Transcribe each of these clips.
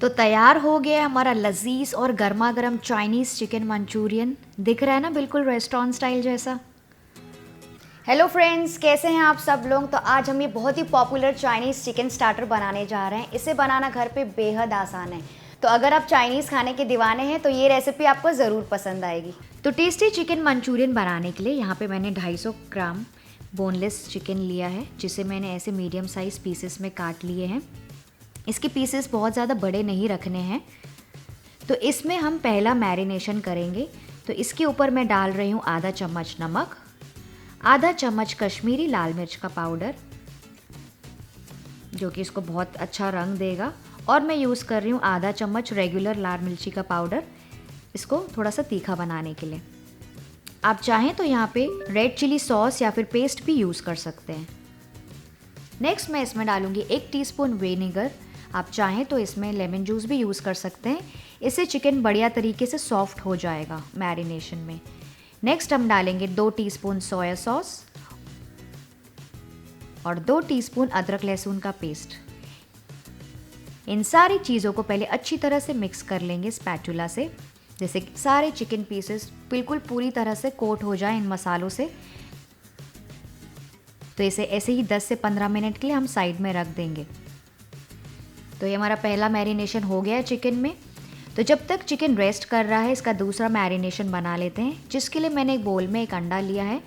तो तैयार हो गया हमारा लजीज और गर्मा गर्म चाइनीज़ चिकन मंचूरियन। दिख रहा है ना, बिल्कुल रेस्टोरेंट स्टाइल जैसा। हेलो फ्रेंड्स, कैसे हैं आप सब लोग। तो आज हम ये बहुत ही पॉपुलर चाइनीज़ चिकन स्टार्टर बनाने जा रहे हैं। इसे बनाना घर पे बेहद आसान है। तो अगर आप चाइनीज़ खाने के दीवाने हैं तो ये रेसिपी आपको ज़रूर पसंद आएगी। तो टेस्टी चिकन मंचूरियन बनाने के लिए यहाँ पे मैंने 250 ग्राम बोनलेस चिकन लिया है, जिसे मैंने ऐसे मीडियम साइज़ पीसेस में काट लिए हैं। इसके पीसेस बहुत ज़्यादा बड़े नहीं रखने हैं। तो इसमें हम पहला मैरिनेशन करेंगे। तो इसके ऊपर मैं डाल रही हूँ आधा चम्मच नमक, आधा चम्मच कश्मीरी लाल मिर्च का पाउडर, जो कि इसको बहुत अच्छा रंग देगा। और मैं यूज़ कर रही हूँ आधा चम्मच रेगुलर लाल मिर्ची का पाउडर, इसको थोड़ा सा तीखा बनाने के लिए। आप चाहें तो यहाँ पे रेड चिली सॉस या फिर पेस्ट भी यूज़ कर सकते हैं। नेक्स्ट मैं इसमें डालूँगी 1 टीस्पून विनेगर। आप चाहें तो इसमें लेमन जूस भी यूज़ कर सकते हैं। इससे चिकन बढ़िया तरीके से सॉफ्ट हो जाएगा मैरिनेशन में। नेक्स्ट हम डालेंगे 2 टीस्पून सोया सॉस और 2 टीस्पून अदरक लहसुन का पेस्ट। इन सारी चीज़ों को पहले अच्छी तरह से मिक्स कर लेंगे स्पैचुला से, जैसे सारे चिकन पीसेस बिल्कुल पूरी तरह से कोट हो जाए इन मसालों से। तो इसे ऐसे ही 10 से 15 मिनट के लिए हम साइड में रख देंगे। तो ये हमारा पहला मैरिनेशन हो गया है चिकन में। तो जब तक चिकन रेस्ट कर रहा है, इसका दूसरा मैरिनेशन बना लेते हैं, जिसके लिए मैंने एक बोल में एक अंडा लिया है।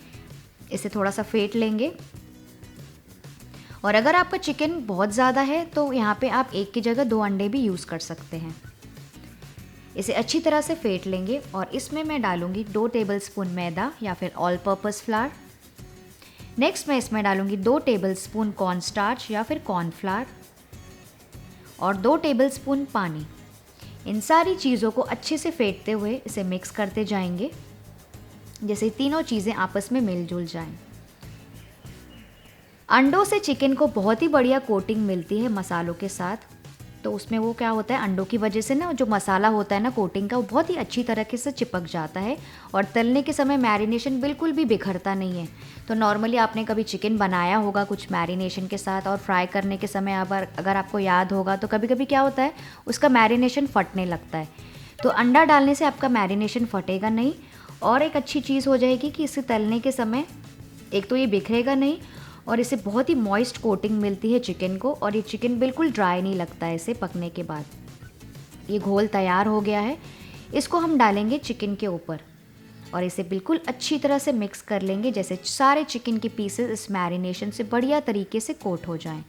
इसे थोड़ा सा फेंट लेंगे। और अगर आपका चिकन बहुत ज़्यादा है तो यहाँ पे आप एक की जगह 2 अंडे भी यूज़ कर सकते हैं। इसे अच्छी तरह से फेंट लेंगे और इसमें मैं डालूँगी 2 टेबलस्पून मैदा या फिर ऑल पर्पस फ्लावर। नेक्स्ट मैं इसमें डालूँगी 2 टेबलस्पून कॉर्नस्टार्च या फिर कॉर्नफ्लावर और 2 टेबलस्पून पानी। इन सारी चीज़ों को अच्छे से फेंटते हुए इसे मिक्स करते जाएंगे, जैसे तीनों चीज़ें आपस में मिलजुल जाएं। अंडों से चिकन को बहुत ही बढ़िया कोटिंग मिलती है मसालों के साथ। तो उसमें वो क्या होता है, अंडों की वजह से ना जो मसाला होता है ना कोटिंग का, वो बहुत ही अच्छी तरीके से चिपक जाता है और तलने के समय मैरिनेशन बिल्कुल भी बिखरता नहीं है। तो नॉर्मली आपने कभी चिकन बनाया होगा कुछ मैरिनेशन के साथ, और फ्राई करने के समय अगर आपको याद होगा तो कभी कभी क्या होता है, उसका मैरिनेशन फटने लगता है। तो अंडा डालने से आपका मैरिनेशन फटेगा नहीं। और एक अच्छी चीज़ हो जाएगी कि इसे तलने के समय एक तो ये बिखरेगा नहीं, और इसे बहुत ही मॉइस्ट कोटिंग मिलती है चिकन को, और ये चिकन बिल्कुल ड्राई नहीं लगता है इसे पकने के बाद। ये घोल तैयार हो गया है। इसको हम डालेंगे चिकन के ऊपर और इसे बिल्कुल अच्छी तरह से मिक्स कर लेंगे, जैसे सारे चिकन के पीसेस इस मैरिनेशन से बढ़िया तरीके से कोट हो जाएं।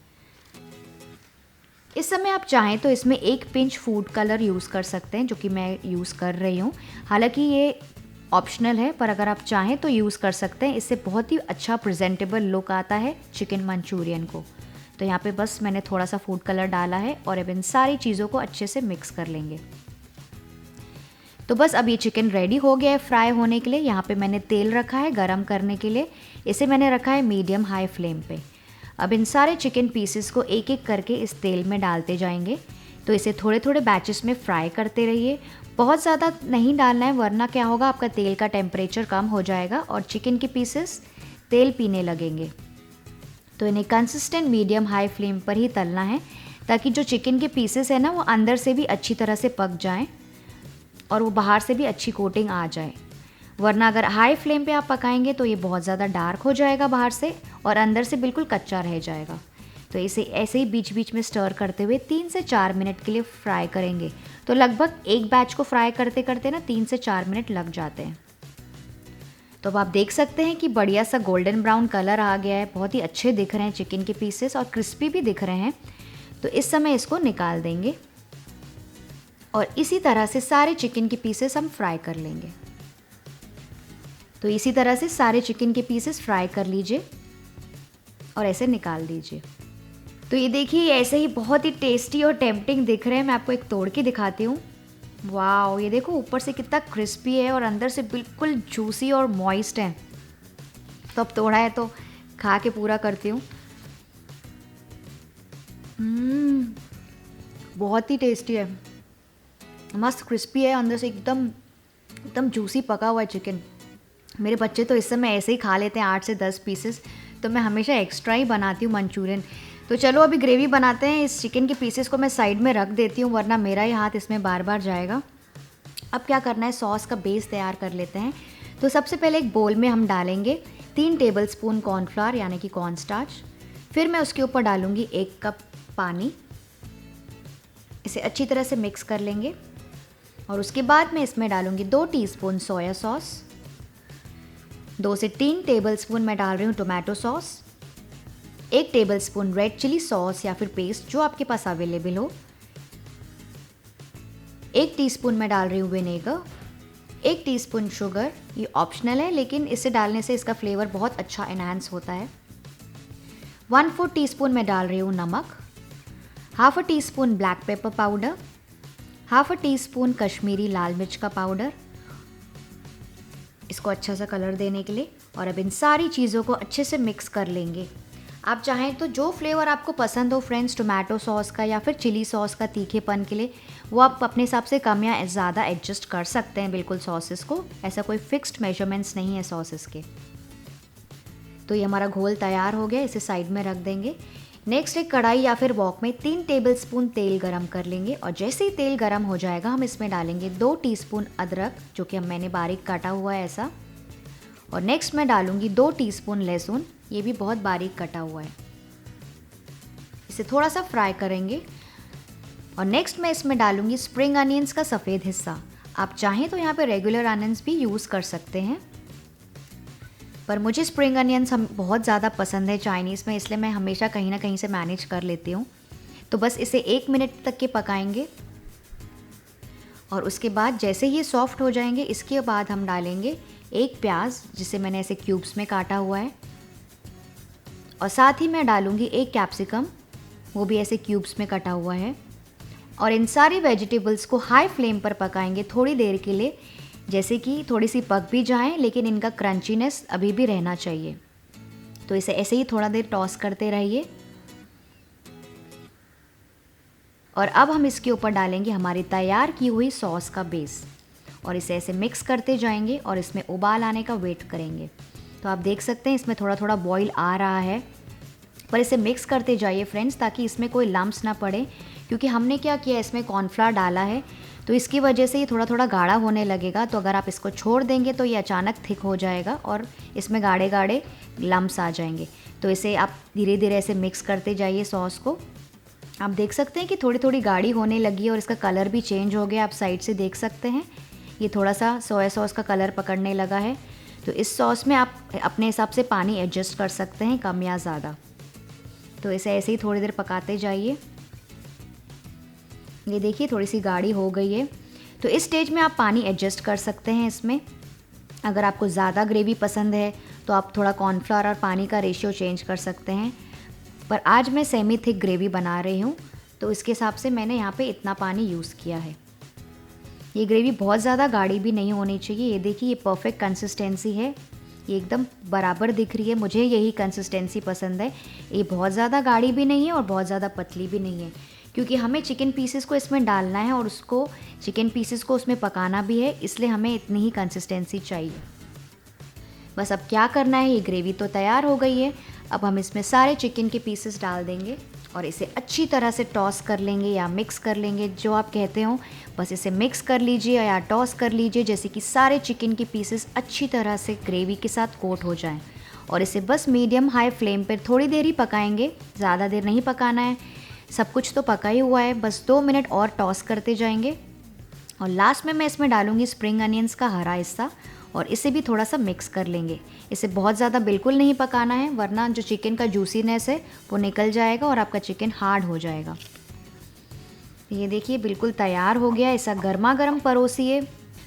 इस समय आप चाहें तो इसमें 1 पिंच फूड कलर यूज़ कर सकते हैं, जो कि मैं यूज़ कर रही हूँ। हालांकि ये ऑप्शनल है, पर अगर आप चाहें तो यूज़ कर सकते हैं। इससे बहुत ही अच्छा प्रेजेंटेबल लुक आता है चिकन मंचूरियन को। तो यहाँ पे बस मैंने थोड़ा सा फूड कलर डाला है और अब इन सारी चीज़ों को अच्छे से मिक्स कर लेंगे। तो बस अब ये चिकन रेडी हो गया है फ्राई होने के लिए। यहाँ पे मैंने तेल रखा है गरम करने के लिए। इसे मैंने रखा है मीडियम हाई फ्लेम पे। अब इन सारे चिकन पीसेस को एक एक करके इस तेल में डालते जाएंगे। तो इसे थोड़े थोड़े बैचेस में फ्राई करते रहिए। बहुत ज़्यादा नहीं डालना है, वरना क्या होगा, आपका तेल का टेम्परेचर कम हो जाएगा और चिकन के पीसेस तेल पीने लगेंगे। तो इन्हें कंसिस्टेंट मीडियम हाई फ्लेम पर ही तलना है, ताकि जो चिकन के पीसेस है ना, वो अंदर से भी अच्छी तरह से पक जाएं और वो बाहर से भी अच्छी कोटिंग आ जाए। वरना अगर हाई फ्लेम पे आप पकाएंगे तो ये बहुत ज़्यादा डार्क हो जाएगा बाहर से और अंदर से बिल्कुल कच्चा रह जाएगा। तो इसे ऐसे ही बीच बीच में स्टर करते हुए 3 से 4 मिनट के लिए फ्राई करेंगे। तो लगभग एक बैच को फ्राई करते करते ना 3 से 4 मिनट लग जाते हैं। तो अब आप देख सकते हैं कि बढ़िया सा गोल्डन ब्राउन कलर आ गया है। बहुत ही अच्छे दिख रहे हैं चिकन के पीसेस और क्रिस्पी भी दिख रहे हैं। तो इस समय इसको निकाल देंगे और इसी तरह से सारे चिकन के पीसेस हम फ्राई कर लेंगे। तो इसी तरह से सारे चिकन के पीसेस फ्राई कर लीजिए और ऐसे निकाल दीजिए। तो ये देखिए, ऐसे ही बहुत ही टेस्टी और टेम्पटिंग दिख रहे हैं। मैं आपको एक तोड़ के दिखाती हूँ। वाओ, ये देखो ऊपर से कितना क्रिस्पी है और अंदर से बिल्कुल जूसी और मॉइस्ट है। तो अब तोड़ा है तो खा के पूरा करती हूँ। बहुत ही टेस्टी है, मस्त क्रिस्पी है, अंदर से एकदम एकदम जूसी पका हुआ है चिकन। मेरे बच्चे तो इस समय ऐसे ही खा लेते हैं 8 से 10 पीसेस। तो मैं हमेशा एक्स्ट्रा ही बनाती हूँ मंचूरियन। तो चलो अभी ग्रेवी बनाते हैं। इस चिकन के पीसेस को मैं साइड में रख देती हूँ, वरना मेरा ही हाथ इसमें बार बार जाएगा। अब क्या करना है, सॉस का बेस तैयार कर लेते हैं। तो सबसे पहले एक बोल में हम डालेंगे 3 टेबलस्पून कॉर्नफ्लावर यानी कि कॉर्न स्टार्च। फिर मैं उसके ऊपर डालूँगी 1 कप पानी। इसे अच्छी तरह से मिक्स कर लेंगे और उसके बाद मैं इसमें डालूँगी 2 टीस्पून सोया सॉस, 2 से 3 टेबलस्पून मैं डाल रही हूँ tomato sauce, 1 tablespoon red chilli sauce या फिर पेस्ट जो आपके पास अवेलेबल हो, 1 टीस्पून मैं डाल रही हूँ विनेगर, 1 टीस्पून शुगर, ये ऑप्शनल है लेकिन इसे डालने से इसका फ्लेवर बहुत अच्छा एनहांस होता है। 1/4 टीस्पून मैं डाल रही हूँ नमक, half a teaspoon black pepper powder, half a teaspoon Kashmiri लाल मिर्च का पाउडर, इसको अच्छा सा कलर देने के लिए। और अब इन सारी चीज़ों को अच्छे से मिक्स कर लेंगे। आप चाहें तो जो फ्लेवर आपको पसंद हो फ्रेंड्स, टोमेटो सॉस का या फिर चिली सॉस का तीखेपन के लिए, वो आप अपने हिसाब से कम या ज़्यादा एडजस्ट कर सकते हैं बिल्कुल सॉसेस को। ऐसा कोई फिक्स्ड मेजरमेंट्स नहीं है सॉसेस के। तो ये हमारा घोल तैयार हो गया, इसे साइड में रख देंगे। नेक्स्ट एक कढ़ाई या फिर वॉक में 3 टेबलस्पून तेल गरम कर लेंगे और जैसे ही तेल गरम हो जाएगा हम इसमें डालेंगे 2 टीस्पून अदरक जो कि मैंने बारीक काटा हुआ है ऐसा। और नेक्स्ट मैं डालूंगी 2 टीस्पून लहसुन, ये भी बहुत बारीक कटा हुआ है। इसे थोड़ा सा फ्राई करेंगे और नेक्स्ट मैं इसमें डालूंगी स्प्रिंग अनियंस का सफ़ेद हिस्सा। आप चाहें तो यहाँ पे रेगुलर अनियंस भी यूज़ कर सकते हैं, पर मुझे स्प्रिंग अनियंस हम बहुत ज़्यादा पसंद है चाइनीज़ में, इसलिए मैं हमेशा कहीं ना कहीं से मैनेज कर लेती हूँ। तो बस इसे 1 मिनट तक के पकाएंगे और उसके बाद जैसे ये सॉफ्ट हो जाएंगे इसके बाद हम डालेंगे 1 प्याज जिसे मैंने ऐसे क्यूब्स में काटा हुआ है, और साथ ही मैं डालूँगी 1 कैप्सिकम, वो भी ऐसे क्यूब्स में कटा हुआ है। और इन सारी वेजिटेबल्स को हाई फ्लेम पर पकाएंगे थोड़ी देर के लिए, जैसे कि थोड़ी सी पक भी जाएं लेकिन इनका क्रंचीनेस अभी भी रहना चाहिए। तो इसे ऐसे ही थोड़ा देर टॉस करते रहिए। और अब हम इसके ऊपर डालेंगे हमारी तैयार की हुई सॉस का बेस और इसे ऐसे मिक्स करते जाएंगे और इसमें उबाल आने का वेट करेंगे। तो आप देख सकते हैं इसमें थोड़ा थोड़ा बॉईल आ रहा है, पर इसे मिक्स करते जाइए फ्रेंड्स ताकि इसमें कोई लम्प्स ना पड़े, क्योंकि हमने क्या किया इसमें कॉर्नफ्लावर डाला है तो इसकी वजह से ये थोड़ा थोड़ा गाढ़ा होने लगेगा। तो अगर आप इसको छोड़ देंगे तो ये अचानक थिक हो जाएगा और इसमें गाढ़े गाढ़े लम्प्स आ जाएंगे। तो इसे आप धीरे धीरे ऐसे मिक्स करते जाइए सॉस को। आप देख सकते हैं कि थोड़ी थोड़ी गाढ़ी होने लगी है और इसका कलर भी चेंज हो गया, आप साइड से देख सकते हैं ये थोड़ा सा सोया सॉस का कलर पकड़ने लगा है। तो इस सॉस में आप अपने हिसाब से पानी एडजस्ट कर सकते हैं कम या ज़्यादा। तो इसे ऐसे ही थोड़ी देर पकाते जाइए। ये देखिए थोड़ी सी गाढ़ी हो गई है, तो इस स्टेज में आप पानी एडजस्ट कर सकते हैं इसमें। अगर आपको ज़्यादा ग्रेवी पसंद है तो आप थोड़ा कॉर्नफ्लावर और पानी का रेशियो चेंज कर सकते हैं, पर आज मैं सेमी थिक ग्रेवी बना रही हूँ तो इसके हिसाब से मैंने यहाँ पे इतना पानी यूज़ किया है। ये ग्रेवी बहुत ज़्यादा गाढ़ी भी नहीं होनी चाहिए। ये देखिए ये परफेक्ट कंसिस्टेंसी है, ये एकदम बराबर दिख रही है, मुझे यही कंसिस्टेंसी पसंद है। ये बहुत ज़्यादा गाढ़ी भी नहीं है और बहुत ज़्यादा पतली भी नहीं है, क्योंकि हमें चिकन पीसेस को इसमें डालना है और उसको चिकन पीसेस को उसमें पकाना भी है, इसलिए हमें इतनी ही कंसिस्टेंसी चाहिए। बस अब क्या करना है, ये ग्रेवी तो तैयार हो गई है। अब हम इसमें सारे चिकन के पीसेस डाल देंगे और इसे अच्छी तरह से टॉस कर लेंगे या मिक्स कर लेंगे, जो आप कहते हो। बस इसे मिक्स कर लीजिए या टॉस कर लीजिए, जैसे कि सारे चिकन के पीसेस अच्छी तरह से ग्रेवी के साथ कोट हो जाएं। और इसे बस मीडियम हाई फ्लेम पर थोड़ी देर ही पकाएंगे, ज़्यादा देर नहीं पकाना है। सब कुछ तो पका ही हुआ है, बस 2 मिनट और टॉस करते जाएंगे। और लास्ट में मैं इसमें डालूँगी स्प्रिंग अनियंस का हरा हिस्सा और इसे भी थोड़ा सा मिक्स कर लेंगे। इसे बहुत ज़्यादा बिल्कुल नहीं पकाना है, वरना जो चिकन का जूसीनेस है वो निकल जाएगा और आपका चिकन हार्ड हो जाएगा। ये देखिए बिल्कुल तैयार हो गया। ऐसा गर्मा गर्म परोसिए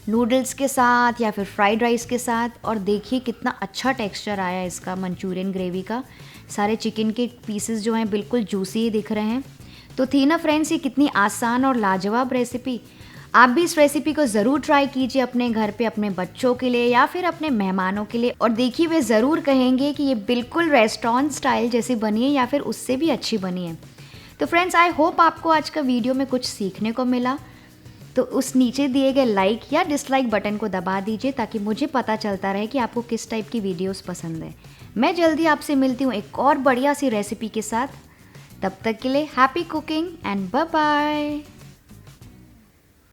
नूडल्स के साथ या फिर फ्राइड राइस के साथ, और देखिए कितना अच्छा टेक्सचर आया इसका मंचूरियन ग्रेवी का। सारे चिकन के पीसेस जो हैं बिल्कुल जूसी दिख रहे हैं। तो थी ना फ्रेंड्स ये कितनी आसान और लाजवाब रेसिपी। आप भी इस रेसिपी को ज़रूर ट्राई कीजिए अपने घर पे, अपने बच्चों के लिए या फिर अपने मेहमानों के लिए, और देखिए वे ज़रूर कहेंगे कि ये बिल्कुल रेस्टोरेंट स्टाइल जैसी बनी है या फिर उससे भी अच्छी बनी है। तो फ्रेंड्स आई होप आपको आज का वीडियो में कुछ सीखने को मिला। तो उस नीचे दिए गए लाइक या डिसलाइक बटन को दबा दीजिए ताकि मुझे पता चलता रहे कि आपको किस टाइप की वीडियोस पसंद है। मैं जल्दी आपसे मिलती हूँ एक और बढ़िया सी रेसिपी के साथ। तब तक के लिए happy cooking and bye bye.